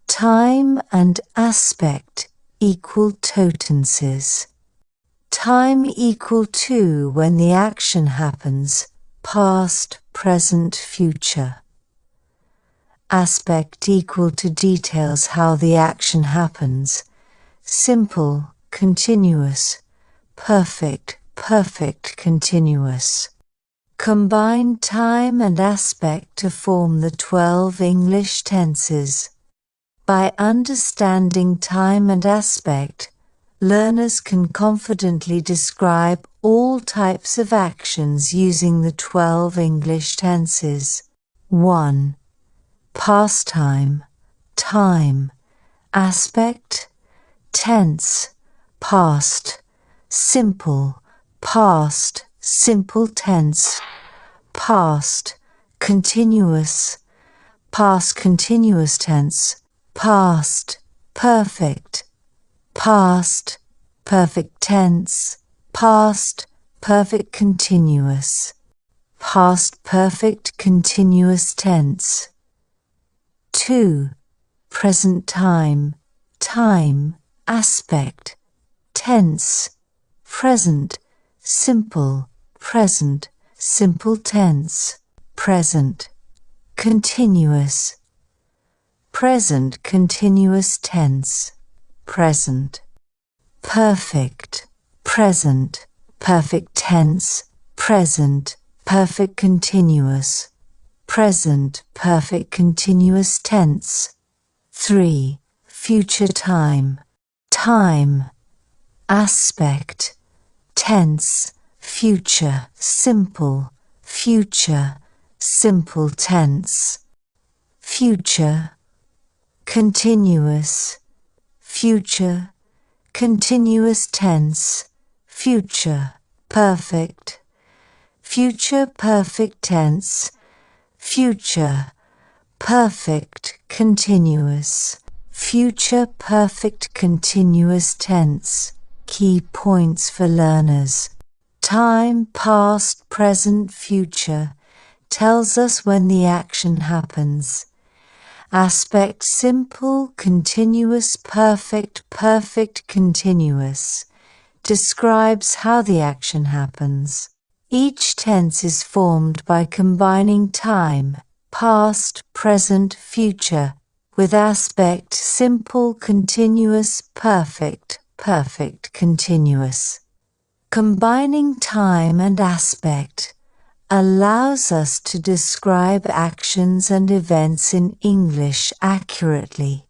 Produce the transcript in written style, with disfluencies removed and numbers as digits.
Time and aspect equal totenses. Time equal to when the action happens, past, present, future. Aspect equal to details how the action happens, simple, continuous, perfect, perfect continuous. Combine time and aspect to form the 12 English tenses. By understanding time and aspect, learners can confidently describe all types of actions using the 12 English tenses. 1. Pastime, time, aspect, tense, past, simple, past, simple tense, past, continuous, past continuous tense, past, perfect, past, perfect tense, past, perfect continuous, past perfect continuous tense. 2. Present time, time, aspect, tense, present, simple, present, simple tense, present, continuous, present continuous tense, present, perfect, present, perfect tense, present, perfect continuous, present, perfect continuous tense. 3. Future time, time, aspect, tense, future, simple, future, simple tense, future, continuous, future, continuous tense, future, perfect, future perfect tense, future, perfect, continuous, future perfect continuous tense. Key points for learners. Time, past, present, future tells us when the action happens. Aspect simple, continuous, perfect, perfect, continuous describes how the action happens. Each tense is formed by combining time, past, present, future, with aspect simple, continuous, perfect, perfect, continuous. Combining time and aspect allows us to describe actions and events in English accurately.